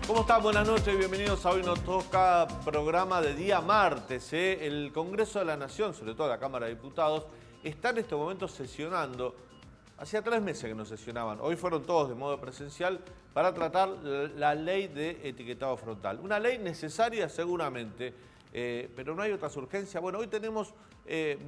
¿Cómo están? Buenas noches, bienvenidos a Hoy Nos Toca, programa de día martes. El Congreso de la Nación, sobre todo la Cámara de Diputados, está en este momento sesionando. Hacía 3 meses que no sesionaban. Hoy fueron todos de modo presencial para tratar la ley de etiquetado frontal. Una ley necesaria seguramente, pero no hay otras urgencias. Bueno, hoy tenemos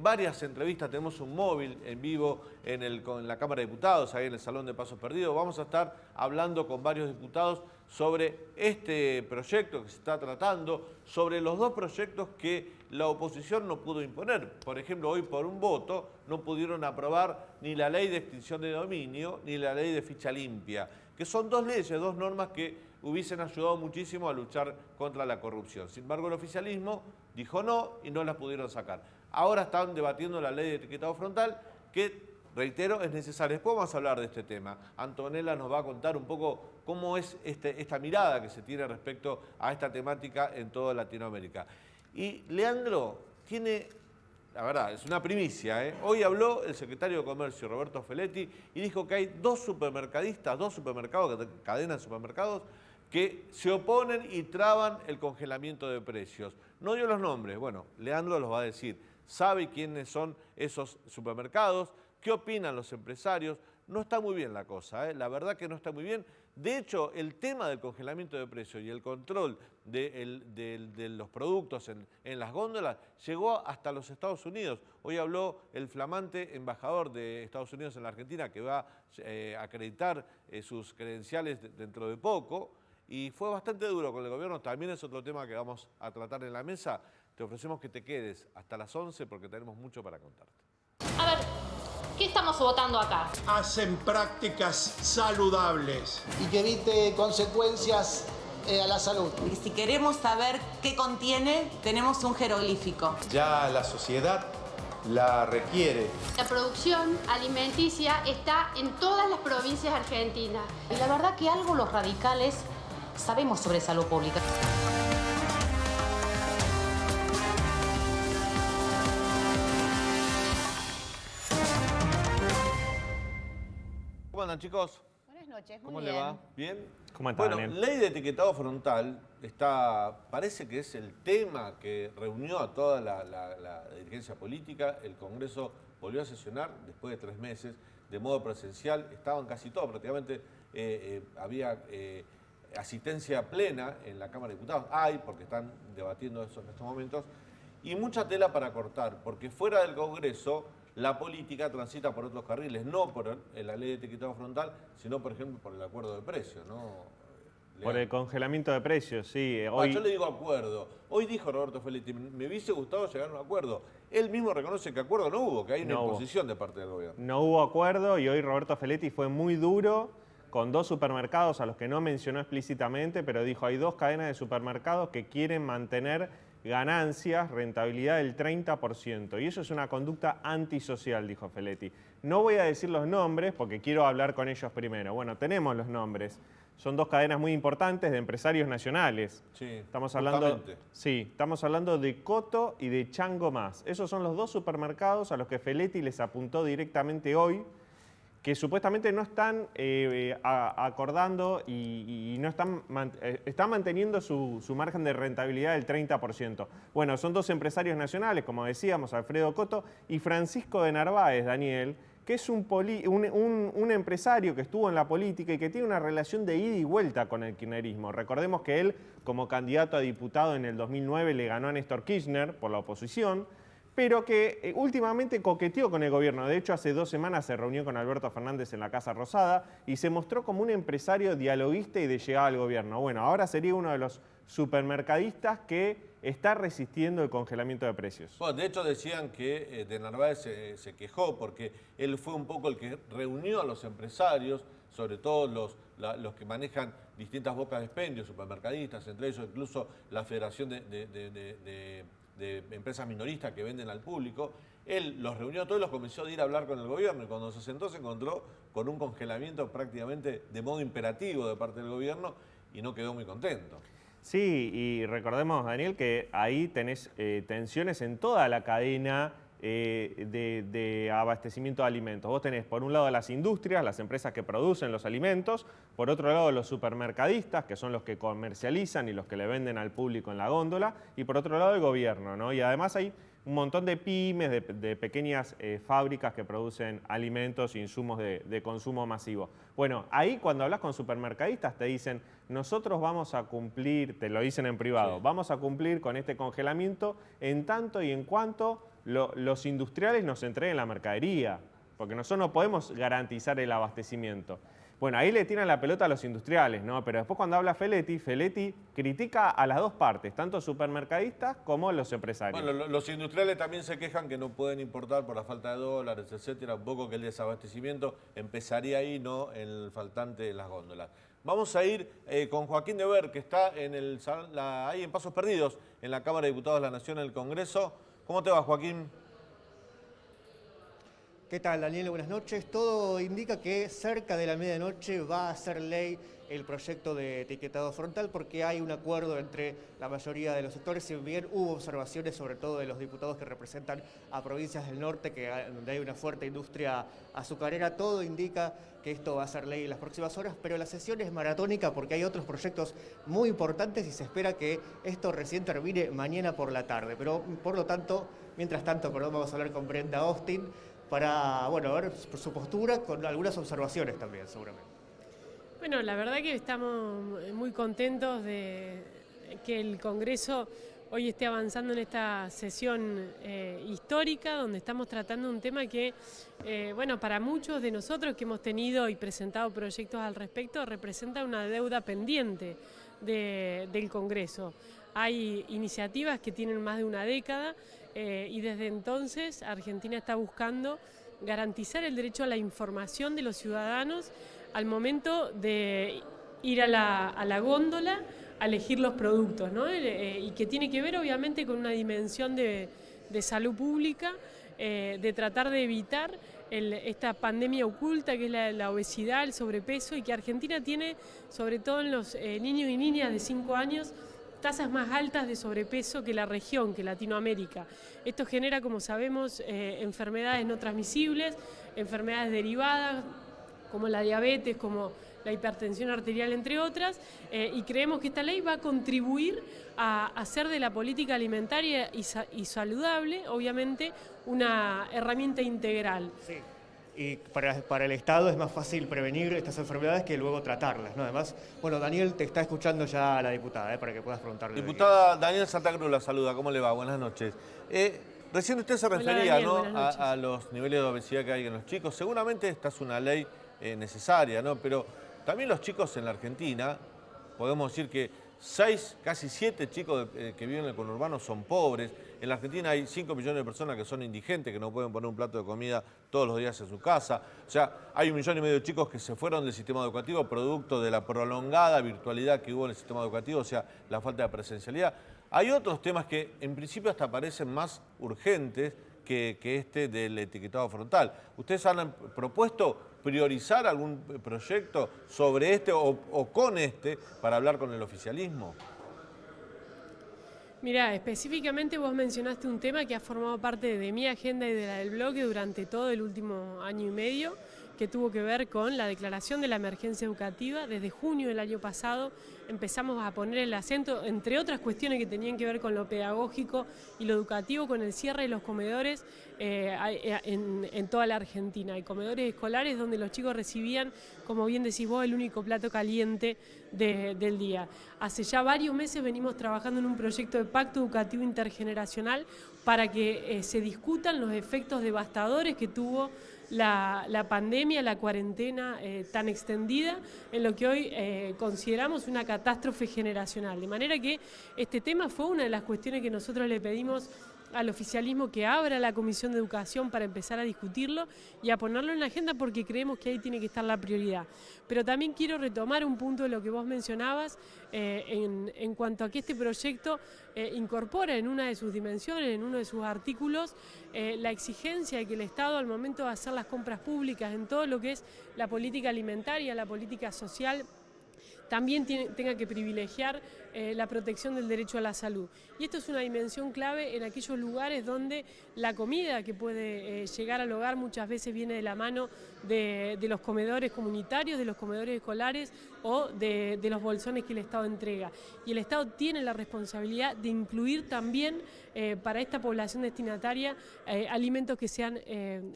varias entrevistas, tenemos un móvil en vivo en la Cámara de Diputados, ahí en el Salón de Pasos Perdidos. Vamos a estar hablando con varios diputados sobre este proyecto que se está tratando, sobre los 2 proyectos que la oposición no pudo imponer. Por ejemplo, hoy por un voto no pudieron aprobar ni la ley de extinción de dominio ni la ley de ficha limpia, que son 2 leyes, 2 normas que hubiesen ayudado muchísimo a luchar contra la corrupción. Sin embargo, el oficialismo dijo no y no las pudieron sacar. Ahora están debatiendo la ley de etiquetado frontal que, reitero, es necesaria. Después vamos a hablar de este tema. Antonella nos va a contar un poco cómo es esta mirada que se tiene respecto a esta temática en toda Latinoamérica. Y Leandro tiene, la verdad, es una primicia, ¿eh? Hoy habló el secretario de Comercio, Roberto Feletti, y dijo que hay 2 supermercadistas, 2 supermercados, cadenas de supermercados, que se oponen y traban el congelamiento de precios. No dio los nombres, bueno, Leandro los va a decir. Sabe quiénes son esos supermercados, qué opinan los empresarios. No está muy bien la cosa, ¿eh? La verdad que no está muy bien. De hecho, el tema del congelamiento de precios y el control de los productos en las góndolas llegó hasta los Estados Unidos. Hoy habló el flamante embajador de Estados Unidos en la Argentina, que va a acreditar sus credenciales dentro de poco, y fue bastante duro con el gobierno. También es otro tema que vamos a tratar en la mesa. Te ofrecemos que te quedes hasta las 11 porque tenemos mucho para contarte. A ver, ¿qué estamos votando acá? Hacen prácticas saludables. Y que evite consecuencias a la salud. Y si queremos saber qué contiene, tenemos un jeroglífico. Ya la sociedad la requiere. La producción alimenticia está en todas las provincias argentinas. Y la verdad que algo los radicales sabemos sobre salud pública. ¿Cómo andan, chicos? Buenas noches, muy ¿Cómo bien. le va? ¿Bien? ¿Cómo está, Bueno, Daniel? ley de etiquetado frontal parece que es el tema que reunió a toda la dirigencia política. El Congreso volvió a sesionar después de 3 meses de modo presencial. Estaban casi todos, prácticamente había asistencia plena en la Cámara de Diputados. Porque están debatiendo eso en estos momentos. Y mucha tela para cortar, porque fuera del Congreso la política transita por otros carriles, no por la ley de etiquetado frontal, sino, por ejemplo, por el acuerdo de precios, ¿no? Por el congelamiento de precios, sí. Hoy... Yo le digo acuerdo. Hoy dijo Roberto Feletti, me hubiese gustado llegar a un acuerdo. Él mismo reconoce que acuerdo no hubo, que hay una imposición de parte del gobierno. No hubo acuerdo y hoy Roberto Feletti fue muy duro con 2 supermercados a los que no mencionó explícitamente, pero dijo hay 2 cadenas de supermercados que quieren mantener ganancias, rentabilidad del 30%. Y eso es una conducta antisocial, dijo Feletti. No voy a decir los nombres porque quiero hablar con ellos primero. Bueno, tenemos los nombres. Son 2 cadenas muy importantes de empresarios nacionales. Sí, estamos hablando de Coto y de Chango Más. Esos son los 2 supermercados a los que Feletti les apuntó directamente hoy, que supuestamente no están acordando y no están manteniendo su margen de rentabilidad del 30%. Bueno, son 2 empresarios nacionales, como decíamos, Alfredo Coto y Francisco de Narváez, Daniel, que es un empresario que estuvo en la política y que tiene una relación de ida y vuelta con el kirchnerismo. Recordemos que él, como candidato a diputado en el 2009, le ganó a Néstor Kirchner por la oposición, pero que últimamente coqueteó con el gobierno. De hecho, hace 2 semanas se reunió con Alberto Fernández en la Casa Rosada y se mostró como un empresario dialoguista y de llegada al gobierno. Bueno, ahora sería uno de los supermercadistas que está resistiendo el congelamiento de precios. Bueno, de hecho decían que de Narváez se quejó porque él fue un poco el que reunió a los empresarios, sobre todo los que manejan distintas bocas de expendio, supermercadistas, entre ellos incluso la Federación de empresas minoristas que venden al público. Él los reunió a todos y los convenció de ir a hablar con el gobierno, y cuando se sentó se encontró con un congelamiento prácticamente de modo imperativo de parte del gobierno y no quedó muy contento. Sí, y recordemos, Daniel, que ahí tenés tensiones en toda la cadena de abastecimiento de alimentos. Vos tenés por un lado las industrias, las empresas que producen los alimentos, por otro lado los supermercadistas, que son los que comercializan y los que le venden al público en la góndola, y por otro lado el gobierno, ¿no? Y además hay un montón de pymes, de pequeñas fábricas que producen alimentos e insumos de consumo masivo. Bueno, ahí cuando hablas con supermercadistas te dicen, nosotros vamos a cumplir, te lo dicen en privado, sí, vamos a cumplir con este congelamiento en tanto y en cuanto los industriales nos entreguen la mercadería, porque nosotros no podemos garantizar el abastecimiento. Bueno, ahí le tiran la pelota a los industriales, ¿no? Pero después cuando habla Feletti critica a las dos partes, tanto supermercadistas como los empresarios. Bueno, los industriales también se quejan que no pueden importar por la falta de dólares, etcétera, un poco que el desabastecimiento empezaría ahí, no en el faltante de las góndolas. Vamos a ir con Joaquín Dever, que está en ahí en Pasos Perdidos, en la Cámara de Diputados de la Nación, en el Congreso. ¿Cómo te va, Joaquín? ¿Qué tal, Daniel? Buenas noches. Todo indica que cerca de la medianoche va a ser ley el proyecto de etiquetado frontal porque hay un acuerdo entre la mayoría de los sectores, si bien hubo observaciones sobre todo de los diputados que representan a provincias del norte, donde hay una fuerte industria azucarera. Todo indica que esto va a ser ley en las próximas horas, pero la sesión es maratónica porque hay otros proyectos muy importantes y se espera que esto recién termine mañana por la tarde. Pero, por lo tanto, mientras tanto, vamos a hablar con Brenda Austin para, bueno, ver su postura con algunas observaciones también, seguramente. Bueno, la verdad que estamos muy contentos de que el Congreso hoy esté avanzando en esta sesión histórica, donde estamos tratando un tema que, bueno, para muchos de nosotros que hemos tenido y presentado proyectos al respecto, representa una deuda pendiente del Congreso. Hay iniciativas que tienen más de una década y desde entonces Argentina está buscando garantizar el derecho a la información de los ciudadanos al momento de ir a la góndola a elegir los productos, ¿no? Y que tiene que ver obviamente con una dimensión de salud pública, de tratar de evitar esta pandemia oculta que es la obesidad, el sobrepeso, y que Argentina tiene, sobre todo en los niños y niñas de 5 años, tasas más altas de sobrepeso que la región, que Latinoamérica. Esto genera, como sabemos, enfermedades no transmisibles, enfermedades derivadas, como la diabetes, como la hipertensión arterial, entre otras, y creemos que esta ley va a contribuir a hacer de la política alimentaria y saludable, obviamente, una herramienta integral. Sí. Y para el Estado es más fácil prevenir estas enfermedades que luego tratarlas, ¿no? Además, bueno, Daniel, te está escuchando ya la diputada, para que puedas preguntarle. Diputada Daniel Santa Cruz la saluda, ¿cómo le va? Buenas noches. Recién usted se refería, Daniel, ¿no? a los niveles de obesidad que hay en los chicos. Seguramente esta es una ley necesaria, ¿no? Pero también los chicos en la Argentina, podemos decir que 6, casi 7 chicos que viven en el conurbano son pobres. En la Argentina hay 5 millones de personas que son indigentes, que no pueden poner un plato de comida todos los días en su casa. O sea, hay 1,5 millones de chicos que se fueron del sistema educativo producto de la prolongada virtualidad que hubo en el sistema educativo, o sea, la falta de presencialidad. Hay otros temas que en principio hasta parecen más urgentes que este del etiquetado frontal. ¿Ustedes han propuesto priorizar algún proyecto sobre este o con este para hablar con el oficialismo? Mirá, específicamente vos mencionaste un tema que ha formado parte de mi agenda y de la del bloque durante todo el último año y medio, que tuvo que ver con la declaración de la emergencia educativa. Desde junio del año pasado empezamos a poner el acento, entre otras cuestiones que tenían que ver con lo pedagógico y lo educativo, con el cierre de los comedores en toda la Argentina. Hay comedores escolares donde los chicos recibían, como bien decís vos, el único plato caliente del día. Hace ya varios meses venimos trabajando en un proyecto de pacto educativo intergeneracional para que se discutan los efectos devastadores que tuvo la pandemia, la cuarentena tan extendida, en lo que hoy consideramos una catástrofe generacional. De manera que este tema fue una de las cuestiones que nosotros le pedimos al oficialismo que abra la Comisión de Educación para empezar a discutirlo y a ponerlo en la agenda, porque creemos que ahí tiene que estar la prioridad. Pero también quiero retomar un punto de lo que vos mencionabas en cuanto a que este proyecto incorpora en una de sus dimensiones, en uno de sus artículos, la exigencia de que el Estado, al momento de hacer las compras públicas en todo lo que es la política alimentaria, la política social, también tenga que privilegiar la protección del derecho a la salud. Y esto es una dimensión clave en aquellos lugares donde la comida que puede llegar al hogar muchas veces viene de la mano de los comedores comunitarios, de los comedores escolares o de los bolsones que el Estado entrega. Y el Estado tiene la responsabilidad de incluir también para esta población destinataria alimentos que sean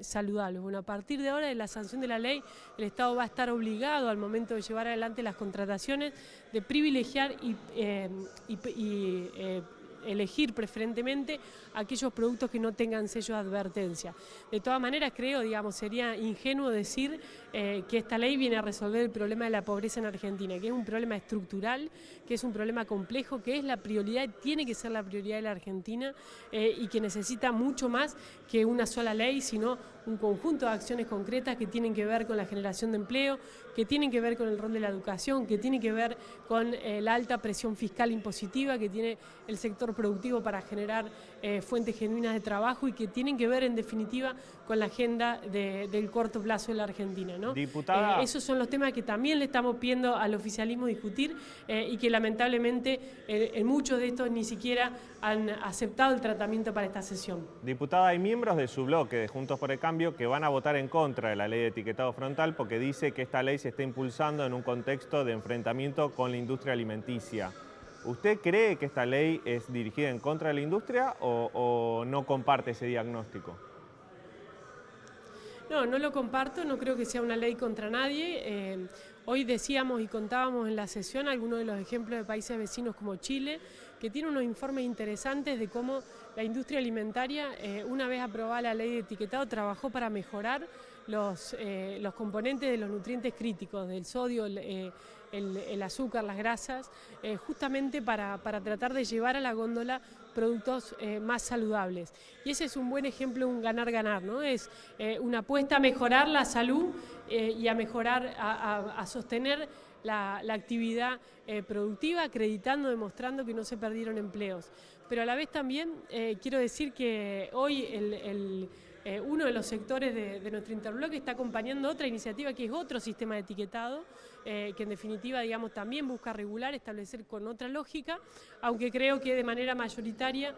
saludables. Bueno, a partir de ahora, de la sanción de la ley, el Estado va a estar obligado al momento de llevar adelante las contrataciones de privilegiar y elegir preferentemente aquellos productos que no tengan sello de advertencia. De todas maneras, creo, digamos, sería ingenuo decir que esta ley viene a resolver el problema de la pobreza en Argentina, que es un problema estructural, que es un problema complejo, que es la prioridad, tiene que ser la prioridad de la Argentina y que necesita mucho más que una sola ley, sino un conjunto de acciones concretas que tienen que ver con la generación de empleo, que tienen que ver con el rol de la educación, que tienen que ver con la alta presión fiscal impositiva que tiene el sector productivo para generar fuentes genuinas de trabajo y que tienen que ver, en definitiva, con la agenda del corto plazo de la Argentina, ¿no? Diputada. Esos son los temas que también le estamos pidiendo al oficialismo discutir y que lamentablemente en muchos de estos ni siquiera han aceptado el tratamiento para esta sesión. Diputada, hay miembros de su bloque de Juntos por el Cambio que van a votar en contra de la ley de etiquetado frontal porque dice que esta ley se está impulsando en un contexto de enfrentamiento con la industria alimenticia. ¿Usted cree que esta ley es dirigida en contra de la industria o no comparte ese diagnóstico? No, no lo comparto, no creo que sea una ley contra nadie. Hoy decíamos y contábamos en la sesión algunos de los ejemplos de países vecinos como Chile, que tiene unos informes interesantes de cómo la industria alimentaria, una vez aprobada la ley de etiquetado, trabajó para mejorar los componentes de los nutrientes críticos, del sodio, el azúcar, las grasas, justamente para tratar de llevar a la góndola productos más saludables. Y ese es un buen ejemplo, un ganar-ganar, ¿no? Es una apuesta a mejorar la salud y a mejorar, a sostener la actividad productiva, acreditando, demostrando que no se perdieron empleos. Pero a la vez también quiero decir que hoy uno de los sectores de nuestro interbloque está acompañando otra iniciativa que es otro sistema de etiquetado, que en definitiva, digamos, también busca regular, establecer con otra lógica, aunque creo que de manera mayoritaria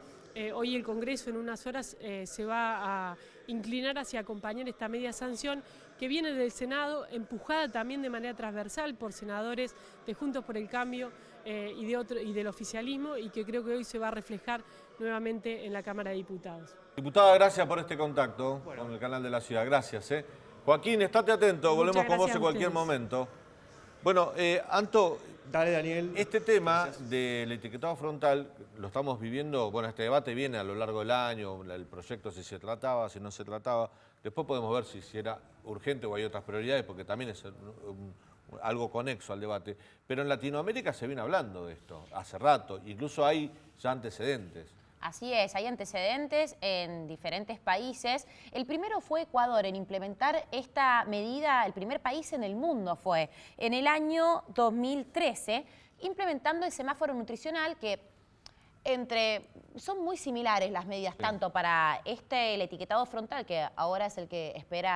hoy el Congreso en unas horas se va a inclinar hacia acompañar esta media sanción que viene del Senado, empujada también de manera transversal por senadores de Juntos por el Cambio y del oficialismo, y que creo que hoy se va a reflejar nuevamente en la Cámara de Diputados. Diputada, gracias por este contacto con el canal de la ciudad. Gracias. Joaquín, estate atento, volvemos con vos en cualquier momento. Bueno, Anto, dale, Daniel. Este tema del etiquetado frontal lo estamos viviendo, bueno, este debate viene a lo largo del año, el proyecto si se trataba, si no se trataba. Después podemos ver si era urgente o hay otras prioridades, porque también es algo conexo al debate. Pero en Latinoamérica se viene hablando de esto hace rato, incluso hay ya antecedentes. Así es, hay antecedentes en diferentes países. El primero fue Ecuador en implementar esta medida, el primer país en el mundo fue en el año 2013, implementando el semáforo nutricional que son muy similares las medidas, tanto para el etiquetado frontal, que ahora es el que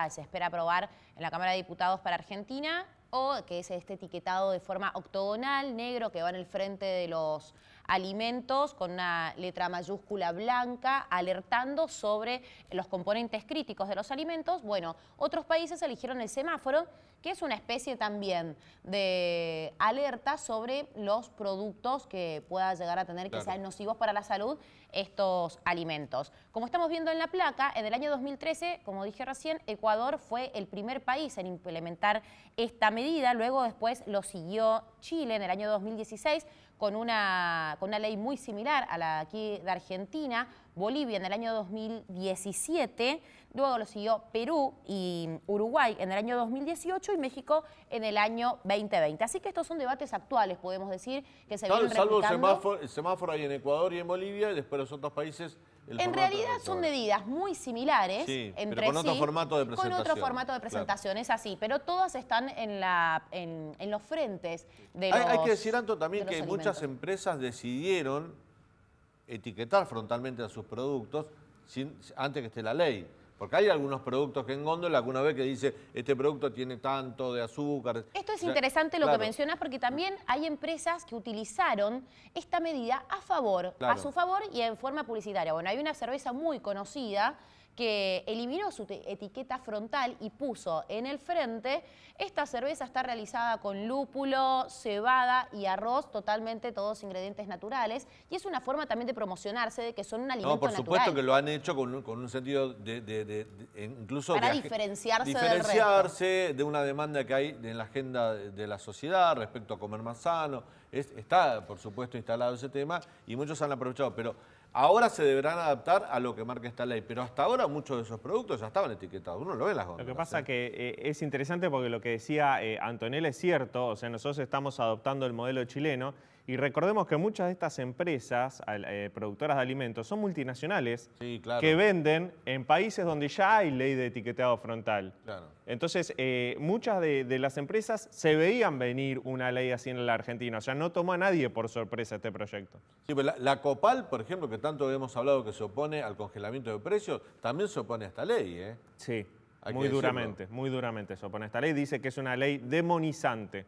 se espera aprobar en la Cámara de Diputados para Argentina, o que es este etiquetado de forma octogonal, negro, que va en el frente de los alimentos con una letra mayúscula blanca, alertando sobre los componentes críticos de los alimentos. Bueno, otros países eligieron el semáforo, que es una especie también de alerta sobre los productos que pueda llegar a tener, que sean nocivos para la salud, estos alimentos. Como estamos viendo en la placa, en el año 2013, como dije recién, Ecuador fue el primer país en implementar esta medida. Luego después lo siguió Chile en el año 2016 con una ley muy similar a la aquí de Argentina, Bolivia en el año 2017, luego lo siguió Perú y Uruguay en el año 2018 y México en el año 2020. Así que estos son debates actuales, podemos decir, que se vienen replicando. Salvo el semáforo hay en Ecuador y en Bolivia, y después los otros países... En realidad son medidas muy similares entre pero con otro formato de presentación. Con otro formato de presentación, es así, pero todas están en los frentes de los Hay que decir, Anto, también que alimentos. muchas empresas decidieron etiquetar frontalmente a sus productos antes que esté la ley. Porque hay algunos productos que en góndola alguna vez que dice, este producto tiene tanto de azúcar. Esto es interesante lo que mencionas, porque también hay empresas que utilizaron esta medida a favor, a su favor y en forma publicitaria. Bueno, hay una cerveza muy conocida que eliminó su etiqueta frontal y puso en el frente: esta cerveza está realizada con lúpulo, cebada y arroz, totalmente todos ingredientes naturales, y es una forma también de promocionarse de que son un alimento natural. No, por supuesto que lo han hecho con un sentido incluso para diferenciarse del resto. De una demanda que hay en la agenda de la sociedad respecto a comer más sano. Está, por supuesto, instalado ese tema y muchos han aprovechado, pero ahora se deberán adaptar a lo que marca esta ley, pero hasta ahora muchos de esos productos ya estaban etiquetados, uno lo ve en las góndolas. Lo que pasa que es interesante porque lo que decía Antonella es cierto, o sea, nosotros estamos adoptando el modelo chileno y recordemos que muchas de estas empresas productoras de alimentos son multinacionales que venden en países donde ya hay ley de etiquetado frontal. Entonces, muchas de las empresas se veían venir una ley así en la Argentina, o sea, no tomó a nadie por sorpresa este proyecto. Sí, pero la Copal, por ejemplo, que tanto hemos hablado que se opone al congelamiento de precios, también se opone a esta ley, ¿eh? Sí, muy duramente se opone a esta ley. Dice que es una ley demonizante.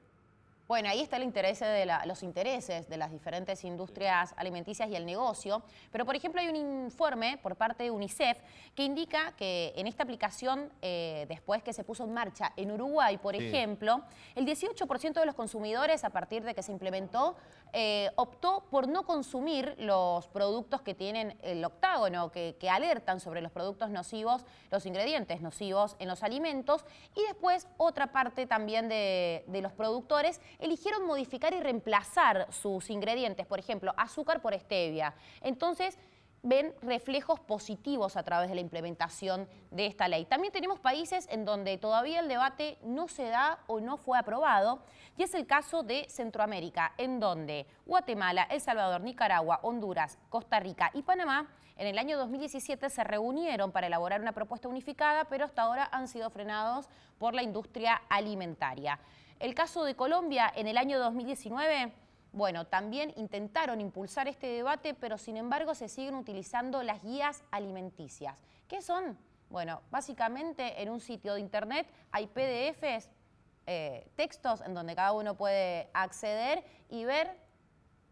Bueno, ahí está el interés de los intereses de las diferentes industrias alimenticias y el negocio. Pero, por ejemplo, hay un informe por parte de UNICEF que indica que en esta aplicación, después que se puso en marcha en Uruguay, por ejemplo, el 18% de los consumidores, a partir de que se implementó, optó por no consumir los productos que tienen el octágono, que alertan sobre los productos nocivos, los ingredientes nocivos en los alimentos. Y después, otra parte también de los productores eligieron modificar y reemplazar sus ingredientes, por ejemplo, azúcar por stevia. Entonces, ven reflejos positivos a través de la implementación de esta ley. También tenemos países en donde todavía el debate no se da o no fue aprobado, y es el caso de Centroamérica, en donde Guatemala, El Salvador, Nicaragua, Honduras, Costa Rica y Panamá en el año 2017 se reunieron para elaborar una propuesta unificada, pero hasta ahora han sido frenados por la industria alimentaria. El caso de Colombia en el año 2019, bueno, también intentaron impulsar este debate, pero sin embargo se siguen utilizando las guías alimenticias. ¿Qué son? Bueno, básicamente en un sitio de internet hay PDFs, textos en donde cada uno puede acceder y ver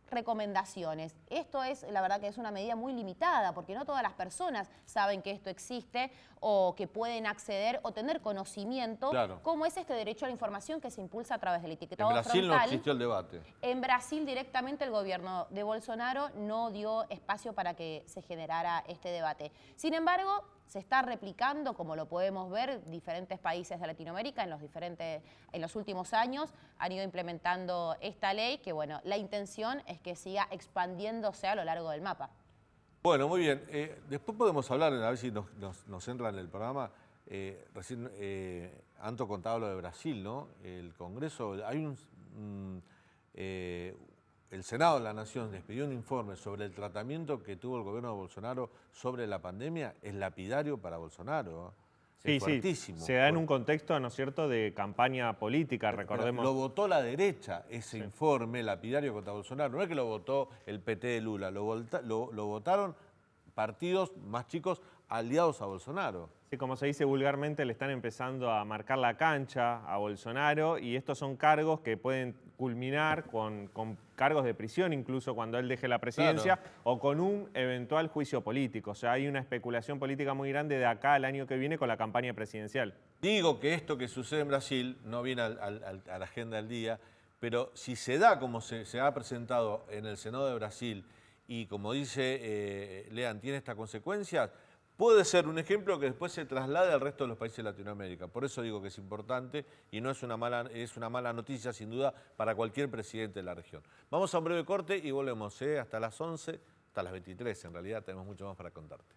recomendaciones. Esto es, la verdad que es una medida muy limitada, porque no todas las personas saben que esto existe o que pueden acceder o tener conocimiento, como es este derecho a la información que se impulsa a través del etiquetado frontal. En Brasil no existió el debate. En Brasil directamente el gobierno de Bolsonaro no dio espacio para que se generara este debate. Sin embargo, se está replicando, como lo podemos ver, diferentes países de Latinoamérica en los últimos años han ido implementando esta ley, que bueno, la intención es que siga expandiéndose a lo largo del mapa. Bueno, muy bien. Después podemos hablar, a ver si nos entra en el programa. Recién Anto contaba lo de Brasil, ¿no? El Congreso, hay el Senado de la Nación les pidió un informe sobre el tratamiento que tuvo el gobierno de Bolsonaro sobre la pandemia. Es lapidario para Bolsonaro. Es fuertísimo. Se da en un contexto, ¿no es cierto?, de campaña política, recordemos. Lo votó la derecha, ese informe lapidario contra Bolsonaro. No es que lo votó el PT de Lula, lo votaron partidos más chicos aliados a Bolsonaro. Sí, como se dice vulgarmente, le están empezando a marcar la cancha a Bolsonaro, y estos son cargos que pueden culminar con cargos de prisión, incluso cuando él deje la presidencia, o con un eventual juicio político. O sea, hay una especulación política muy grande de acá al año que viene con la campaña presidencial. Digo que esto que sucede en Brasil no viene a la agenda del día, pero si se da como se ha presentado en el Senado de Brasil y como dice Lean, tiene estas consecuencias, puede ser un ejemplo que después se traslade al resto de los países de Latinoamérica. Por eso digo que es importante y no es una mala noticia, sin duda, para cualquier presidente de la región. Vamos a un breve corte y volvemos hasta las 11, hasta las 23 en realidad, tenemos mucho más para contarte.